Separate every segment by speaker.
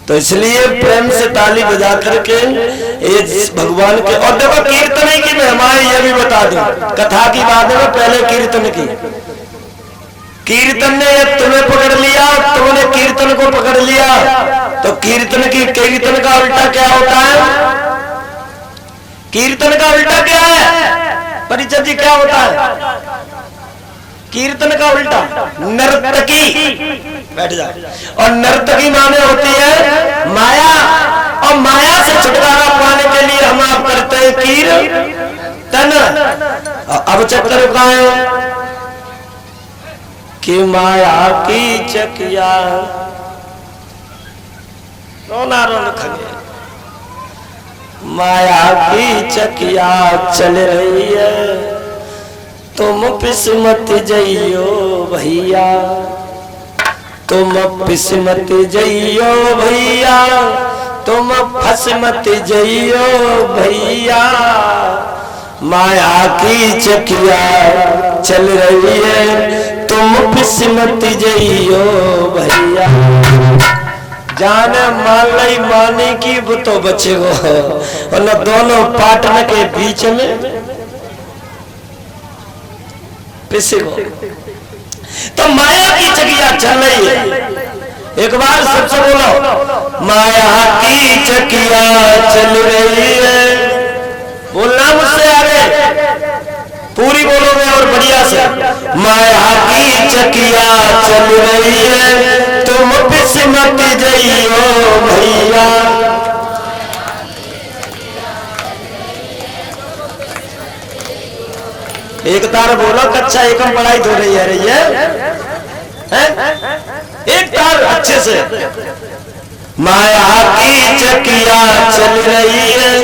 Speaker 1: तो इसलिए प्रेम से ताली बजा करके ये भगवान के। और देखो कीर्तन की महिमा ये भी बता दूं, कथा की बात है, पहले कीर्तन की। कीर्तन ने तुम्हें पकड़ लिया, तुमने कीर्तन को पकड़ लिया, तो कीर्तन का उल्टा क्या होता है? कीर्तन का उल्टा क्या है परिचय जी, क्या होता है कीर्तन का उल्टा? नर्तकी। बैठ जा। और नर्तकी माने होती है माया, और माया से छुटकारा पाने के लिए हम आप करते हैं कीर्तन। अब चक्कर का है कि माया की चकिया रोना रोन खगे, माया की चकिया चल रही है, तुम पिस्मत जइयो भैया, तुम पिस्मत जइयो भैया, तुम फसमत जइयो भैया, माया की चकिया चल रही है, तुम पिस्मत जइयो भैया। जाने मान ली मानी की वो तो बचेगो, और न दोनों पार्टनर के बीच में पिसेगो। तो माया की चकिया चल रही है। एक बार सबसे बोलो, माया की चकिया चल रही है। बोलना मुझसे आगे, पूरी बोलोगे और बढ़िया से। माया की चकिया चल रही है, तुम पिस्मत जइयो भैया। एक तार बोलो, कक्षा एकम पढ़ाई हो रही है एक तार अच्छे से। माया की चकिया चल रही है,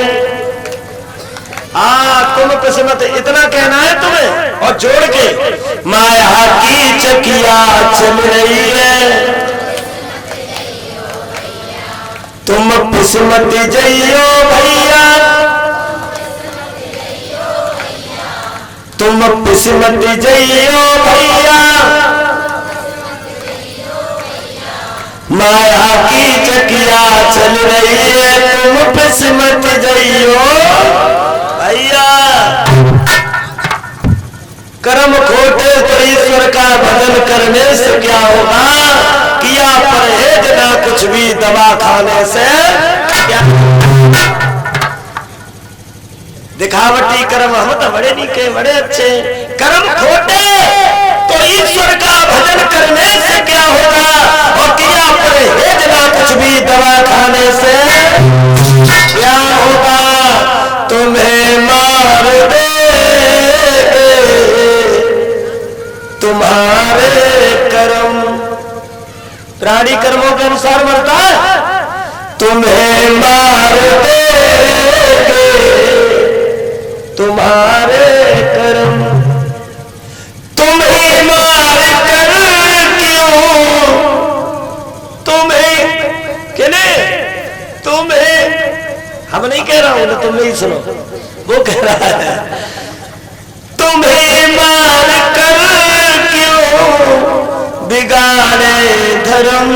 Speaker 1: तुम किस्मत, इतना कहना है तुम्हें, और जोड़ के माया की चकिया चल रही है, तुम किस्मत जइयो भैया, तुम किस्मत जइयो भैया, माया की चकिया चल रही है, तुम किस्मत जइयो भैया। कर्म खोटे तो ईश्वर का भजन करने से क्या होगा? किया परहेज ना कुछ भी दवा खाने से क्या? दिखावटी कर्म हम तो बड़े नीके बड़े अच्छे, कर्म खोटे तो ईश्वर का भजन करने से क्या होगा? और किया परहेज ना कुछ भी दवा खाने से क्या होगा? तुम्हें मार देंगे तुम्हारे कर्म, प्राणी कर्मों के अनुसार मरता है। तुम्हें मार देंगे तुम्हारे कर्म, तुम्हें मार कर क्यों, तुम्हें कहने, तुम्हें, हम नहीं कह रहा हूं ना, तुम नहीं सुनो, वो कह रहा है तुम्हें मार कर क्यों बिगाड़े धर्म,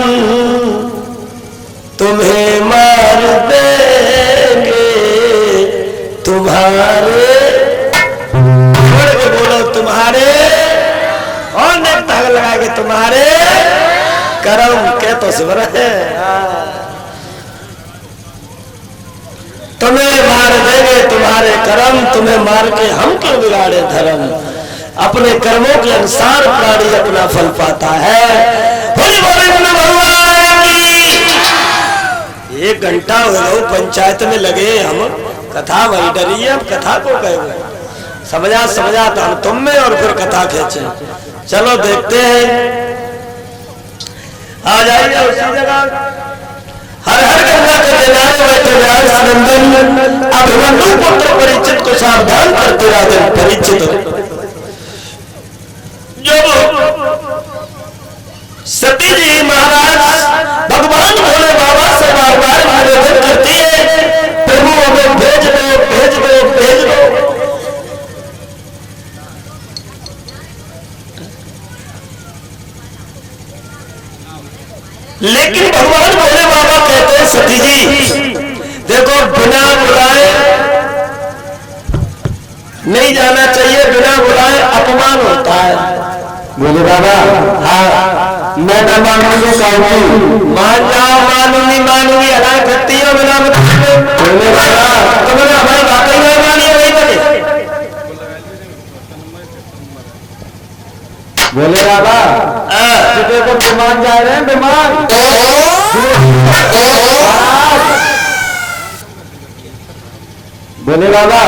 Speaker 1: तुम्हें मार देंगे तुम्हारे, बोल के बोलो तुम्हारे, और ने धागा लगा के तुम्हारे कर्म के तो सिमर है। तुम्हें मार देंगे तुम्हारे कर्म, तुम्हें मार के हम क्यों बिगाड़े धर्म। अपने कर्मों के अनुसार प्राणी अपना फल पाता है। बोले भगवान की। 1 घंटा हो गया पंचायत में लगे हम, कथा वही डरी है, कथा को कहे समझा तो हम तुम में, और फिर कथा खींचे। चलो देखते हैं, आ जाइए उसी जगह। हर हर गंगा के किनारे बैठे व्यासनंदन अभिमन्यु पुत्र परीक्षित को सावधान करते राजन परीक्षित। जब सती जी महाराज भगवान भोले बाबा से बार बार निवेदन करती है, प्रभु हमें भेज दो भेज दो भेज दो। लेकिन भगवान भोले बाबा कहते हैं सती जी देखो, बिना बुलाए नहीं जाना चाहिए, बिना बुलाए अपमान होता है।
Speaker 2: बोले बाबा
Speaker 1: हाँ,
Speaker 2: मैं न मानूंगी कहूंगी,
Speaker 1: मान जाओ, मानूंगी मानूंगी हराए करती हो बिना बताए।
Speaker 2: बोले बाबा
Speaker 1: तुमने हमारी बात ही नहीं मानी है, वही बने।
Speaker 2: बोले बाबा देखो विमान जा रहे हैं, विमान बोले बाबा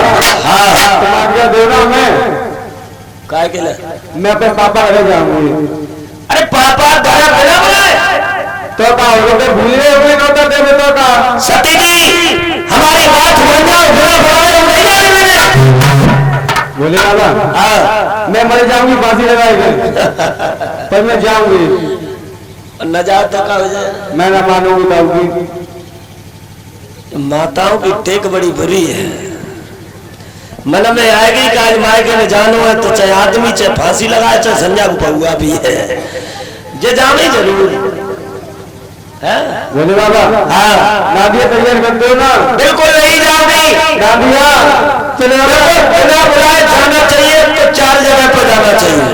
Speaker 1: हाँ,
Speaker 2: तुम आज्ञा देना,
Speaker 1: काय के लिए?
Speaker 2: मैं अपने पापा घर जाऊंगी।
Speaker 1: अरे पापा घर बिना बुलाए
Speaker 2: तो का होगा, भूले हुए होता देवे तो का।
Speaker 1: सती जी हमारी बात मान जाओ, बिना बुलाए हम नहीं जाएंगे।
Speaker 2: बोले बाबा
Speaker 1: हाँ,
Speaker 2: मैं मर जाऊंगी फांसी लगाएगी, पर मैं जाऊंगी।
Speaker 1: न जाओ तो का हो जाए।
Speaker 2: मैं न मानूंगी कहूंगी।
Speaker 1: माताओं की टेक बड़ी बुरी है, मन में आएगी कि आज मायके में जानो है तो चाहे आदमी चाहे फांसी लगाए चाहे संज्ञा को पहुआ भी है, जे जाने जरूर है।
Speaker 2: बोले बाबा
Speaker 1: हाँ,
Speaker 2: नादिया तैयार कर दो ना।
Speaker 1: बिल्कुल नहीं जाओगी
Speaker 2: नादिया चले
Speaker 1: बिना बुलाए जाना चाहिए, तो 4 जगह पर जाना चाहिए।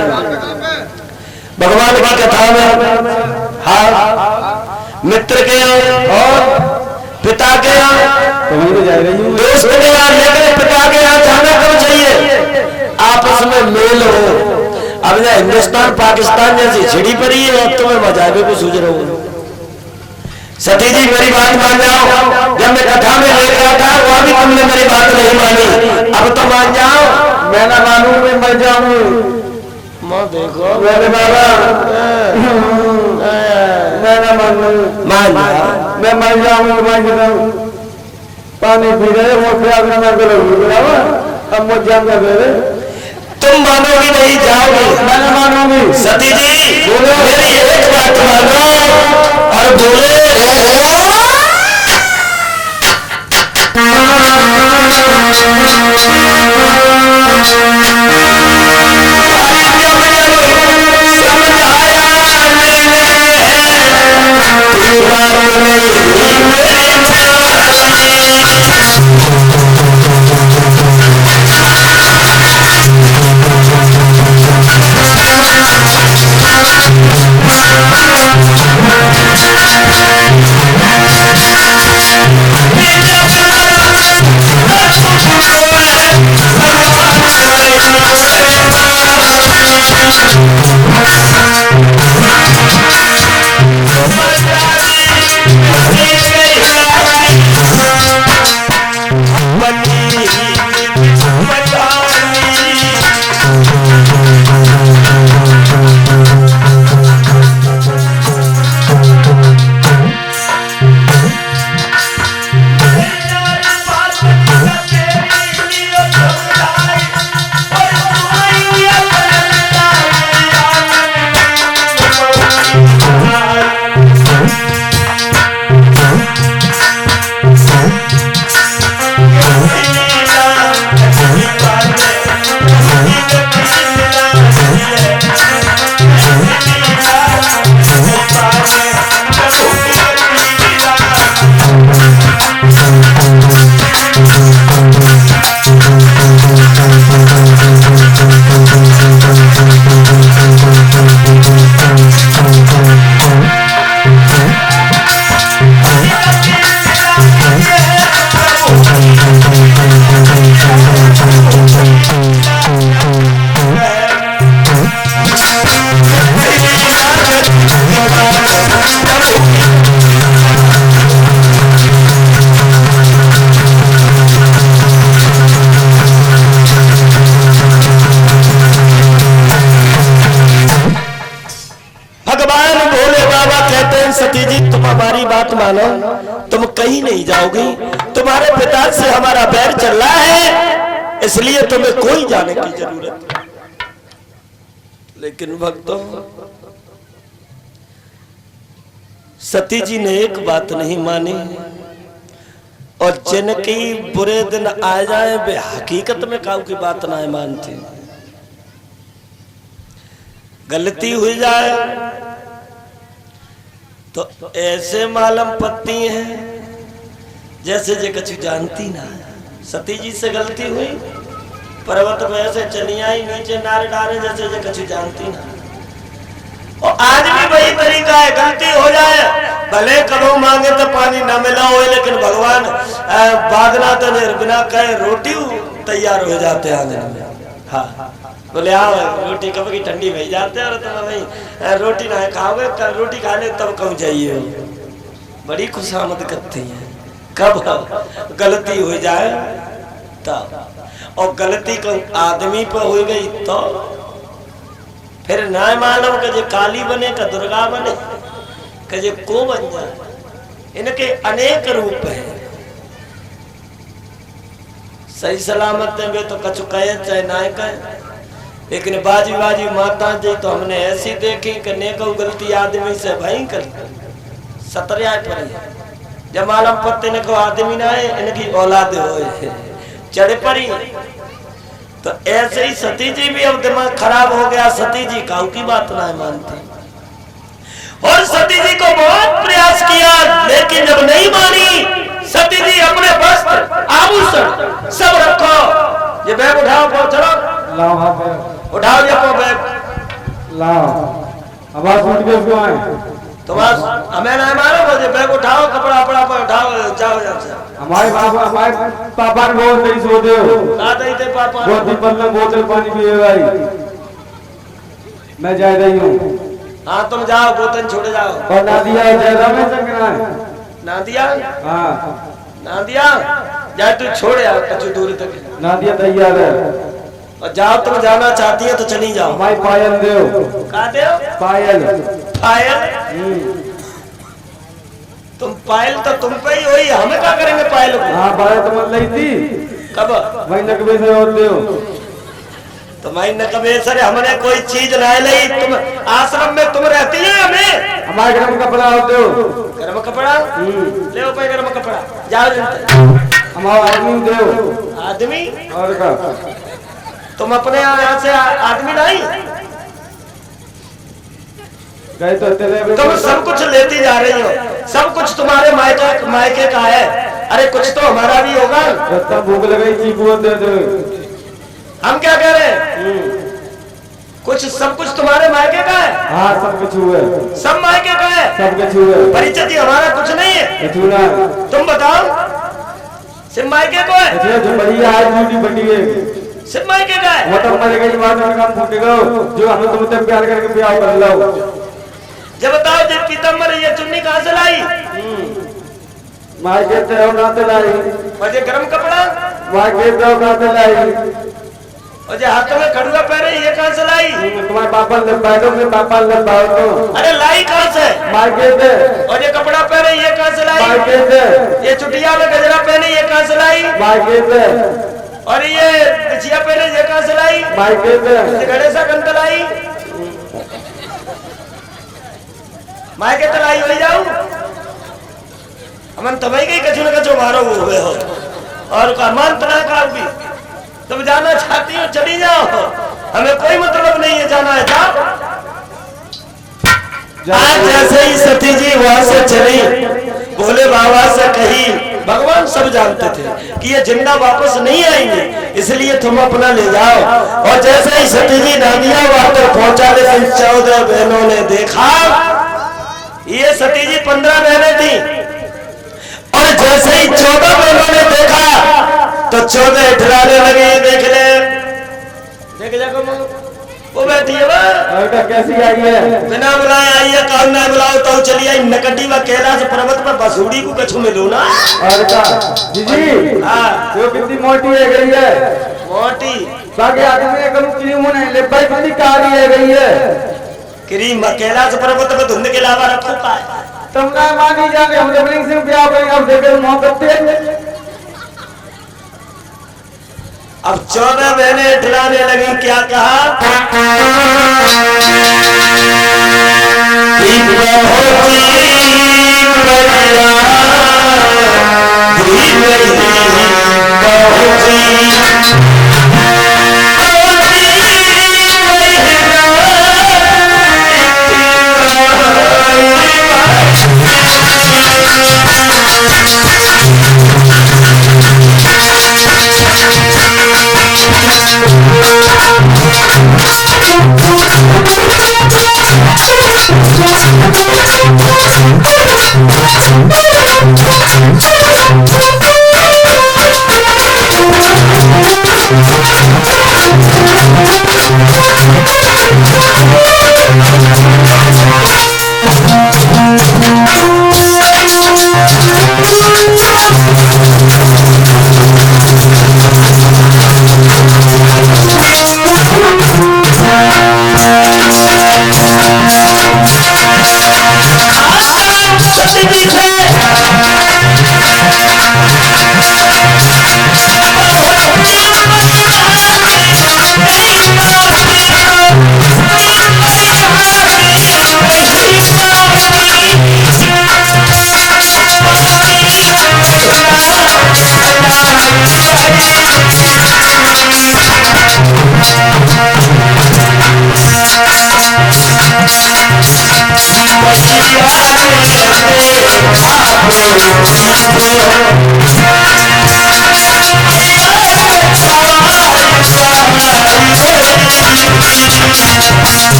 Speaker 1: भगवान की कथा में, हाँ, मित्र के यहाँ और पिता के यहाँ,
Speaker 2: तो वही तो जा रही हूँ।
Speaker 1: दोस्त के यहाँ, लेकिन पिता के यहाँ जाना क्यों चाहिए? आपस में मेल हो। अब ना हिंदुस्तान पाकिस्तान जैसी छिड़ी पड़ी है, अब तुम्हें मजाबे को सूझ रहे हो। सती जी मेरी बात मान जाओ, जब मैं कथा में ले रहा था वहां भी तुमने मेरी बात नहीं मानी, अब तो मान जाओ।
Speaker 2: मैं ना मानू, मैं मर जाऊंगी।
Speaker 1: माँ देखो
Speaker 2: बोले बाबा मैं ना मानू,
Speaker 1: मान जाओ।
Speaker 2: मैं मर जाऊंगी। पानी पी रहे वो प्याग में मैं गलूंगी। अब मुझ जाऊंगा मेरे,
Speaker 1: तुम मानोगी नहीं, जाओगी।
Speaker 2: मैं ना मानूंगी।
Speaker 1: सती जी बोलो, मेरी एक बात मानो और बोले। सती जी तुम हमारी बात मानो, तुम कहीं नहीं जाओगी। तुम्हारे पिता से हमारा बैर चल रहा है, इसलिए तुम्हें कोई जाने की जरूरत नहीं। लेकिन भक्तों, सती जी ने एक बात नहीं मानी, और जिनकी बुरे दिन आ जाए वे हकीकत में काऊ की बात ना मानती। गलती हुई जाए तो ऐसे मालूम पत्ती हैं जैसे जे कछु जानती ना। सती जी से गलती हुई, पर्वत में ऐसे चली आई, नीचे नारे डारे, जैसे जे कछु जानती ना। और आज भी वही तरीका है, गलती हो जाए भले करो मांगे तो पानी ना मिला हो, लेकिन भगवान बागना तो बिना कहे रोटी तैयार हो जाते आंगन में। हाँ बोले आओ रोटी कब की ठंडी भई जाते और तुम भाई रोटी ना खाओगे, रोटी खा ले तब कहूँ चाहिए। बड़ी खुशामद करती है कब गलती हो जाए तब। और गलती को आदमी पर हो गई तो फिर ना मालूम कि जे काली बने का दुर्गा बने कि जे को बन जाए। इनके अनेक रूप हैं। सही सलामत है वे तो कछु कहे चाहे ना कहे, लेकिन बाजी बाजी माता जी तो हमने ऐसी देखी कि नेको गलती आदमी से भयंकर सतरिया पर जब मालूम पत्ते ने को आदमी ना है इनकी औलाद हो चढ़े पड़ी। तो ऐसे ही सती जी भी अब दिमाग खराब हो गया। सती जी काऊ की बात ना मानती और सती जी को बहुत प्रयास किया, लेकिन जब नहीं मानी सती जी अपने वस्त्र आभूषण सब रखो, ये बैग उठाओ चलो उठाओ ये बैग
Speaker 2: लाओ। आवाज उठ गई उसको आए
Speaker 1: तो बस हमें ना मारो, मुझे बैग उठाओ, कपड़ा अपना पर उठाओ, जाओ जाओ।
Speaker 2: हमारे पापा ने बहुत नहीं सो दे
Speaker 1: ना दई थे पापा
Speaker 2: बहुत ही बल्ला बोतल पानी पिए भाई मैं जा रही हूँ।
Speaker 1: हाँ तुम जाओ, बोतल छोड़े जाओ।
Speaker 2: और नादिया जयरा में चंगना है
Speaker 1: नादिया,
Speaker 2: हाँ
Speaker 1: नादिया जा तू छोड़ यार कुछ दूर तक।
Speaker 2: नादिया तैयार है
Speaker 1: और जाओ, तुम जाना चाहती है तो चली जाओ।
Speaker 2: हमारी पायल देव
Speaker 1: कहा देव
Speaker 2: पायल
Speaker 1: पायल तुम पायल तो तुम पे ही हुई, हमें क्या करेंगे पायल को।
Speaker 2: हाँ पायल तो मत ली थी
Speaker 1: कब
Speaker 2: वही नकबे से और देव
Speaker 1: तुम्हारी नकबेसर हमने कोई चीज ना ली। तुम आश्रम में तुम रहती है, हमें
Speaker 2: हमारे घर में कपड़ा होते हो
Speaker 1: गर्म कपड़ा ले भाई, गर्म कपड़ा जाओ।
Speaker 2: हमारा आदमी देव
Speaker 1: आदमी
Speaker 2: और का
Speaker 1: तुम अपने यहाँ से आदमी नहीं
Speaker 2: गए तो तेरे
Speaker 1: तुम सब कुछ लेती जा रही हो, सब कुछ तुम्हारे मायके का है। अरे कुछ तो हमारा भी होगा।
Speaker 2: रत्ता भूख लगाई चीकू दे दे।
Speaker 1: हम क्या कह रहे हैं, कुछ सब कुछ तुम्हारे मायके का है।
Speaker 2: हाँ सब कुछ हुए,
Speaker 1: सब मायके का है,
Speaker 2: सब कुछ हुए।
Speaker 1: परिचय जी हमारा कुछ नहीं है।
Speaker 2: कुछ ना
Speaker 1: तुम बताओ सिर्फ मायके को है।
Speaker 2: अच्छा जो बढ़िया आज ड्यूटी बटी है
Speaker 1: सिर्फ मायके का है।
Speaker 2: वो तो मर गई बात में काम फूटेगा जो हम तुमसे प्यार करके ब्याह कर लो।
Speaker 1: जब बताओ जब पीतम्बर ये चुन्नी कहाँ से लाई,
Speaker 2: मार के तो ना तो लाई,
Speaker 1: और ये गर्म कपड़ा
Speaker 2: मार के तो ना तो लाई,
Speaker 1: और ये हाथों में खड़ुआ पहने ये कहाँ से लाई।
Speaker 2: तुम्हारे पापा ने बैठो में पापा ने बैठो।
Speaker 1: अरे लाई कहाँ से,
Speaker 2: मार के दे।
Speaker 1: और ये कपड़ा पहने ये कहाँ से लाई।
Speaker 2: मार के दे।
Speaker 1: ये चुटिया में गजरा पहने ये कहाँ से लाई।
Speaker 2: मार के दे।
Speaker 1: और ये बिछिया पहने ये कहाँ से लाई।
Speaker 2: मार के दे।
Speaker 1: गणेशा कंत लाई, माय के तलाई हो जाऊं। हमन तुम्हें कहीं कछु न कछु मारो हुए हो और मान तना का भी तुम जाना चाहती हो चली जाओ, हमें कोई मतलब नहीं है जाना है जाओ। आज जैसे ही सती जी वहां से चली, भोले बाबा से कही, भगवान सब जानते थे कि ये जिंदा वापस नहीं आएंगे, इसलिए तुम अपना ले जाओ। और जैसे ही सती जी नादिया वहां पर पहुंचा, लेकिन 14 बहनों ने देखा ये सती जी 15 बहनें थी। और जैसे ही 14 बहनों ने देखा तो 14 इठलाने लगे। देख ले देख जाको वो बैठी है
Speaker 2: वो कैसी आई है,
Speaker 1: बिना बुलाए आई है। काम ना बुलाओ तो चली आई नकटी व कैलाश पर्वत पर बसूड़ी को कछु मिलू ना।
Speaker 2: और का जी
Speaker 1: हाँ
Speaker 2: वो कितनी मोटी है गई है,
Speaker 1: मोटी
Speaker 2: बाकी आदमी कम क्रीम नहीं ले भाई कितनी काली है गई है।
Speaker 1: क्रीम कैलाश पर्वत में धुंध के अलावा रखो पाए
Speaker 2: तुम ना मानी जाने हम डबलिंग से ब्याह करेंगे। अब देखे मोहब्बत
Speaker 1: अब 14 बहनें ठिलाने लगी। क्या कहा,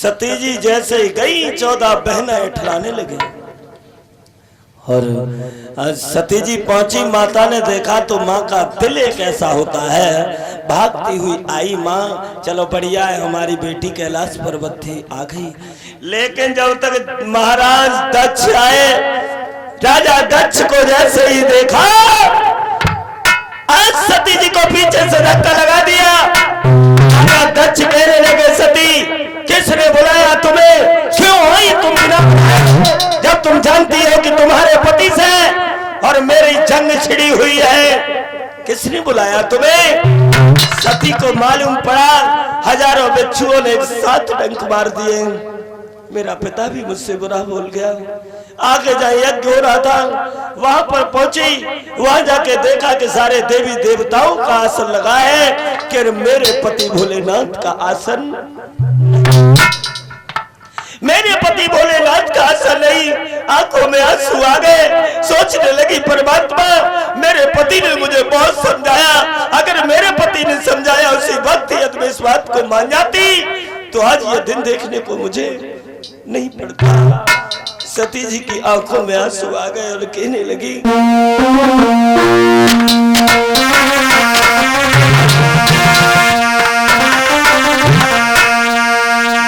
Speaker 1: सती जी जैसे ही गई 14 बहनें इठलाने लगे और सती जी पहुंची। माता ने देखा तो माँ का दिल एक ऐसा होता है, भागती हुई आई माँ, चलो बढ़िया है हमारी बेटी कैलाश पर्वत थी आ गई। लेकिन जब तक महाराज दक्ष आए, राजा दक्ष को जैसे ही देखा, आज सती जी को पीछे से धक्का लगा दिया। राजा दक्ष कहने लगे, सती किसने बुलाया तुम्हें, क्यों आई तुम बिना बुलाए, जब तुम जानती हो कि तुम्हारे पति से और मेरी जंग छिड़ी हुई है, किसने बुलाया तुम्हें। सती को मालूम पड़ा हजारों बिच्छुओं ने एक साथ डंक मार दिए, मेरा पिता भी मुझसे बुरा बोल गया। आगे जाए यज्ञ हो रहा था, वहां पर पहुंची, वहां जाके देखा कि सारे देवी देवताओं का आसन लगा है कि मेरे पति भोलेनाथ का आसन, मेरे पति भोलेनाथ का आसन नहीं। आंखों में आंसू आ गए, सोचने लगी परमात्मा मेरे पति ने मुझे बहुत समझाया, अगर मेरे पति ने समझाया उसी वक्त यदि मैं इस बात को मान जाती तो आज यह दिन देखने को मुझे नहीं पड़ता। सती जी की आंखों में आंसू आ गए और कहने लगी,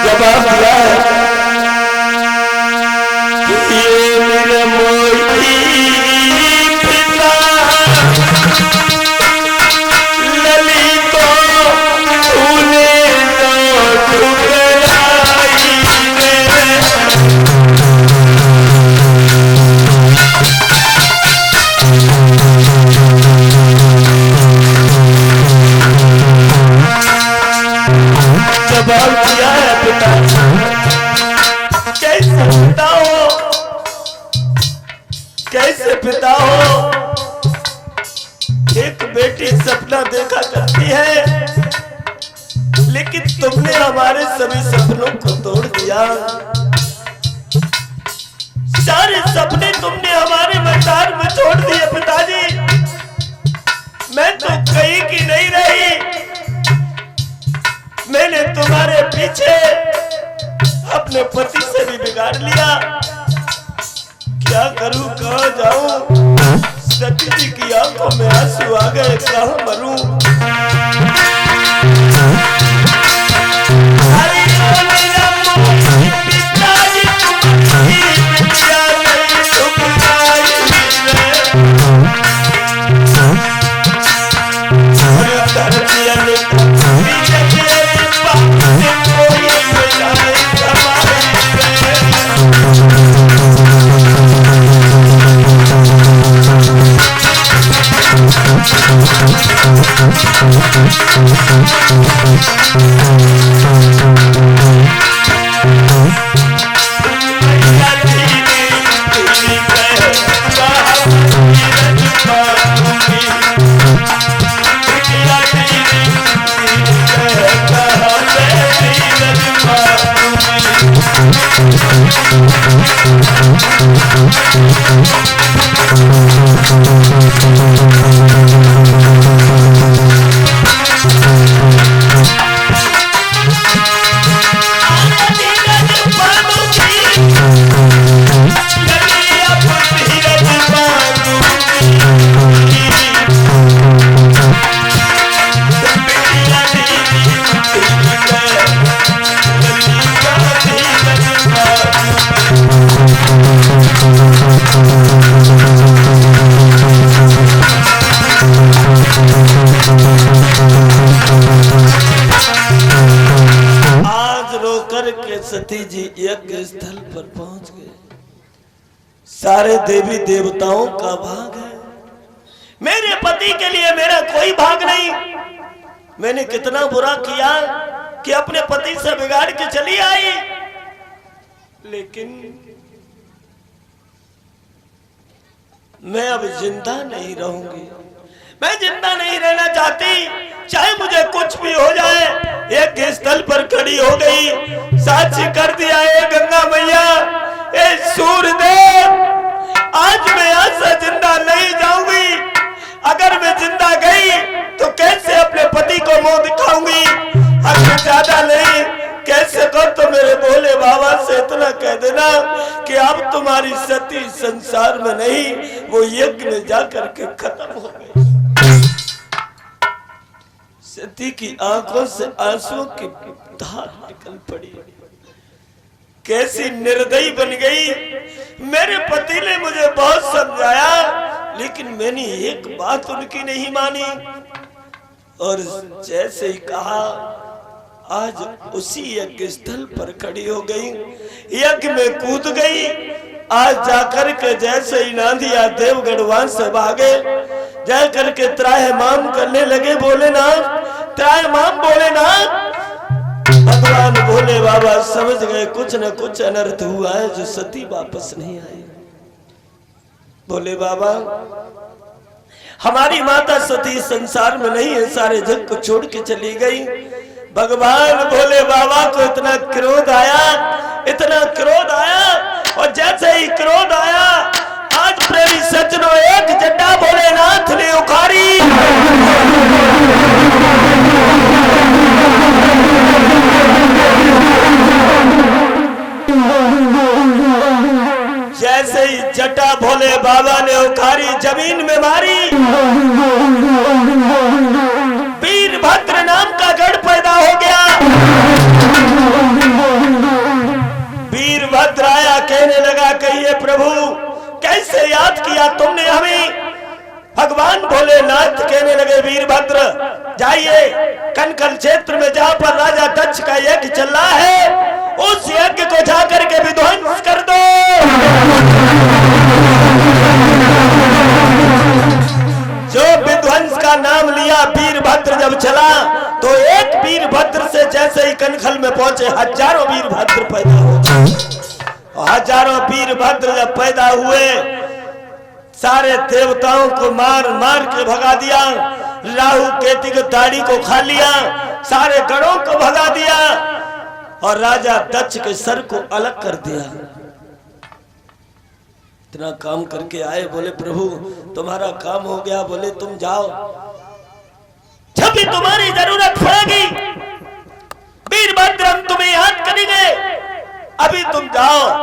Speaker 1: जवाब दिया ये मेरे मोती पिता ललित को तूने जवाब दिया है पिता, कैसे पिता हो, कैसे पिता हो। एक बेटी सपना देखा करती है, लेकिन तुमने हमारे सभी सपनों को तोड़ दिया। सारे सपने तुमने हमारे मैदान में छोड़ दिए पिताजी। मैं तो कहीं की नहीं रही, मैंने तुम्हारे पीछे अपने पति से भी बिगाड़ लिया। क्या करूं, कहां जाऊं। सती जी की आंखों में आंसू आ गए, कहां मरूं। सती जी यज्ञ स्थल पर पहुंच गए। सारे देवी देवताओं का भाग है, मेरे पति के लिए मेरा कोई भाग नहीं। मैंने कितना बुरा किया कि अपने पति से बिगाड़ के चली आई, लेकिन मैं अब जिंदा नहीं रहूंगी। मैं जिंदा नहीं रहना चाहती, चाहे मुझे कुछ भी हो जाए। एक स्थल पर खड़ी हो गई, साक्षी कर दिया, ए गंगा मैया, ए सूर्यदेव, आज मैं यहाँ से जिंदा नहीं जाऊंगी। अगर मैं जिंदा गई तो कैसे अपने पति को मुंह दिखाऊंगी? अगर ज्यादा नहीं, कैसे कर तो मेरे भोले बाबा से इतना कह देना कि अब तुम्हारी सती संसार में नहीं, वो यज्ञ में जाकर के खत्म हो गई। सती की आंखों से आंसुओं की धार निकल पड़ी। कैसी निर्दयी बन गई। मेरे पति ने मुझे बहुत समझाया, लेकिन मैंने एक बात उनकी नहीं मानी, और जैसे ही कहा, आज उसी यज्ञ स्थल पर खड़ी हो गई, यज्ञ में कूद गई। आज जाकर के जैसे ही नांदिया देवगढ़ वहां से भागे, जाकर के त्राहिमाम करने लगे, भोलेनाथ त्राहिमाम, भोलेनाथ। भगवान भोले बाबा समझ गए कुछ न कुछ अनर्थ हुआ है, जो सती वापस नहीं आई। भोले बाबा, हमारी माता सती संसार में नहीं है, सारे जग को छोड़ के चली गई। भगवान भोले बाबा को इतना क्रोध आया, इतना क्रोध आया, और जैसे ही क्रोध आया, आज प्रेमी सज्जनों, एक जटा भोलेनाथ ने उखाड़ी। जैसे ही जटा भोले बाबा ने उखाड़ी, जमीन में मारी। वीरभद्र नाम का गढ़ पैदा हो गया। वीरभद्र आया, कहने लगा, कहिए प्रभु, कैसे याद किया तुमने हमें? भगवान भोलेनाथ कहने लगे, वीरभद्र, जाइए कनकल क्षेत्र में जहां पर राजा दक्ष का यज्ञ चल रहा है, उस यज्ञ को जाकर के विध्वंस कर दो। जो विध्वंस का नाम लिया वीरभद्र जब चला, तो एक वीरभद्र से जैसे ही कनखल में पहुंचे, हजारों वीरभद्र पैदा हो। हजारों वीरभद्र जब पैदा हुए, सारे देवताओं को मार मार के भगा दिया। राहु केतु की दाढ़ी को खा लिया, सारे गणों को भगा दिया, और राजा दक्ष के सर को अलग कर दिया। इतना काम करके आए, बोले प्रभु तुम्हारा काम हो गया। बोले तुम जाओ, जब भी तुम्हारी जरूरत पड़ेगी वीरभद्र हम तुम्हें याद करेंगे, अभी तुम जाओ।